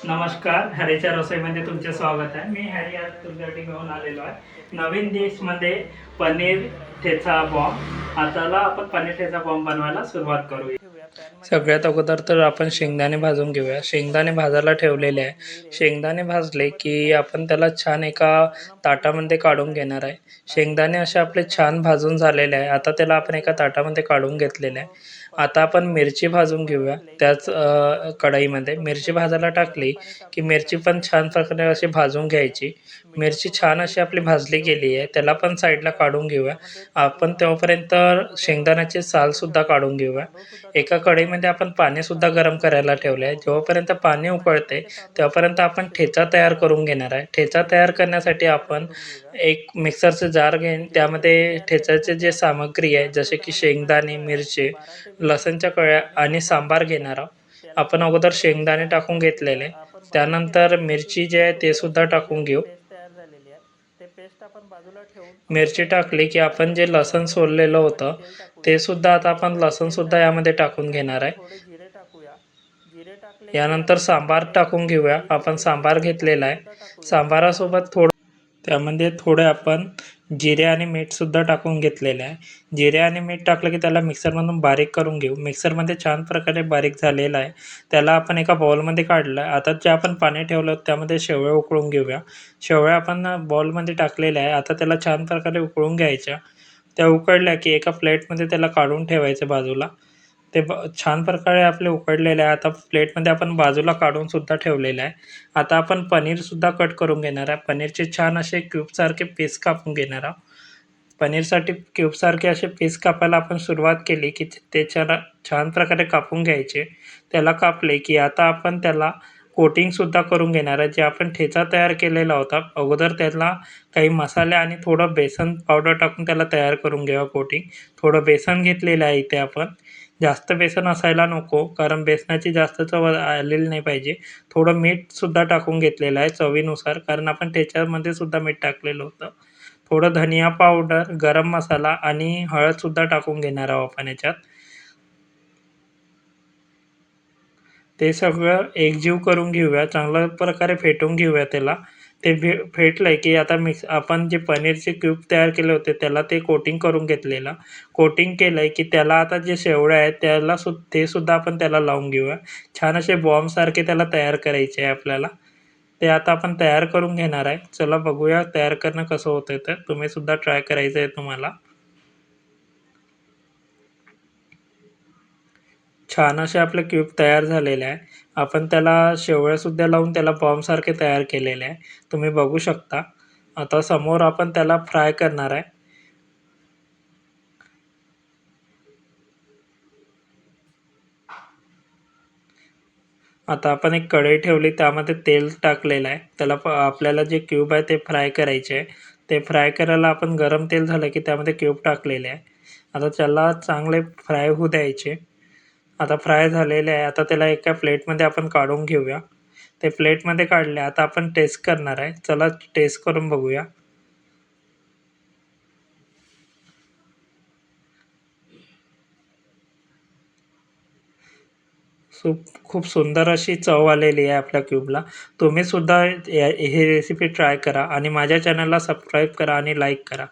नमस्कार, हॅरीच्या रसोईमध्ये तुमचे स्वागत आहे. मी हॅरी आज तुमच्यासाठी घेऊन आलेलो आहे नवीन डिशमध्ये पनीर ठेचा बॉम्ब. आता आपण पनीर ठेचा बॉम्ब बनवायला सुरुवात करूया. सगळ्यात अगोदर तर आपण शेंगदाणे भाजून घेऊया. शेंगदाणे भाजायला ठेवलेले आहे. शेंगदाणे भाजले की आपण त्याला छान एका ताटामध्ये काढून घेणार आहे. शेंगदाणे असे आपले छान भाजून झालेले आहे. आता त्याला आपण एका ताटामध्ये काढून घेतलेले आहे. आता आपण मिरची भाजून घेऊया. त्याच कढईमध्ये मिरची भाजायला टाकली की मिरची पण छान प्रकारे अशी भाजून घ्यायची. मिरची छान अशी आपली भाजली गेली आहे. त्याला पण साईडला काढून घेऊया. आपण तेव्हापर्यंत शेंगदाण्याचे सालसुद्धा काढून घेऊया. एका कढईमध्ये आपण पाणीसुद्धा गरम करायला ठेवले आहे. जेव्हापर्यंत पाणी उकळते तेव्हापर्यंत आपण ठेचा तयार करून घेणार आहे. ठेचा तयार करण्यासाठी आपण एक मिक्सरचं जार घेईन. त्यामध्ये ठेचाचे जे सामग्री आहे जसे की शेंगदाणे, मिरची, लसणच्या कळ्या आणि सांबार घेणार आहोत. आपण अगोदर शेंगदाणे टाकून घेतलेले, त्यानंतर मिरची जे आहे ते सुद्धा टाकून घेऊ. मिरची टाकली की आपण जे लसण सोललेलं होतं ते सुद्धा आता आपण लसणसुद्धा यामध्ये टाकून घेणार आहे. यानंतर सांबार टाकून घेऊया. आपण सांबार घेतलेला आहे. सांबारासोबत त्यामध्ये थोडे आपण जिरे आणि मीठसुद्धा टाकून घेतलेले आहे. जिरे आणि मीठ टाकलं की त्याला मिक्सरमधून बारीक करून घेऊ. मिक्सरमध्ये छान प्रकारे बारीक झालेला आहे. त्याला आपण एका बाउलमध्ये काढलं आहे. आता जे आपण पाणी ठेवलं त्यामध्ये शेवया उकळून घेऊया. शेवया आपण बाउलमध्ये टाकलेल्या आहे. आता त्याला छान प्रकारे उकळून घ्यायच्या. त्या उकळल्या की एका प्लेटमध्ये त्याला काढून ठेवायचं बाजूला. ते छान प्रकारे आपले उकडलेले आहे. आता प्लेटमध्ये आपण बाजूला काढूनसुद्धा ठेवलेलं आहे. आता आपण पनीरसुद्धा कट करून घेणार आहे. पनीरचे छान असे क्यूबसारखे पीस कापून घेणार आहोत. पनीरसाठी क्यूबसारखे असे पीस कापायला आपण सुरुवात केली की ते छान प्रकारे कापून घ्यायचे. त्याला कापले की आता आपण त्याला कोटिंगसुद्धा करून घेणार आहे. जे आपण ठेचा तयार केलेला होता अगोदर त्याला काही मसाले आणि थोडं बेसन पावडर टाकून त्याला तयार करून घ्यावं कोटिंग. थोडं बेसन घेतलेलं आहे इथे आपण. जास्त बेसन असायला नको कारण बेसनाची जास्त चव आलेली नाही पाहिजे. थोडं मीठसुद्धा टाकून घेतलेलं आहे चवीनुसार, कारण आपण त्याच्यामध्ये सुद्धा मीठ टाकलेलं होतं. थोडं धनिया पावडर, गरम मसाला आणि हळदसुद्धा टाकून घेणार आहोत आपण याच्यात. ते सगळं एकजीव करून घेऊया. चांगल्या प्रकारे फेटून घेऊया त्याला. ते फेटलं की आता आपण जे पनीरचे क्यूब तयार केले होते त्याला ते कोटिंग करून घेतलेलं. कोटिंग केलं की त्याला आता जे शेवया आहेत त्याला ते सुद्धा आपण त्याला लावून घेऊया. छान असे बॉम्बसारखे त्याला तयार करायचे आहे आपल्याला. ते आता आपण तयार करून घेणार आहे. चला बघूया तयार करणं कसं होतं तर. तुम्हीसुद्धा ट्राय करायचं आहे तुम्हाला. छान असे आपले क्यूब तयार झालेले आहे. आपण त्याला शेवयासुद्धा लावून त्याला बॉम्बसारखे तयार केलेले आहे. तुम्ही बघू शकता. आता समोर आपण त्याला फ्राय करणार आहे. आता आपण एक कढई ठेवली, त्यामध्ये तेल टाकलेलं आहे. त्याला आपल्याला जे क्यूब आहे ते फ्राय करायचे आहे. ते फ्राय करायला आपण गरम तेल झालं की त्यामध्ये क्यूब टाकलेले आहे. आता त्याला चांगले फ्राय होऊ द्यायचे. आता फ्राय झालेले आहे. आता त्याला एका प्लेटमध्ये आपण काढून घेऊया. ते प्लेटमध्ये काढले. आता आपण टेस्ट करणार आहे. चला टेस्ट करून बघूया. खूप सुंदर अशी चव आलेली आहे आपल्या क्यूबला. तुम्हीसुद्धा ही रेसिपी ट्राय करा आणि माझ्या चॅनलला सबस्क्राईब करा आणि लाईक करा.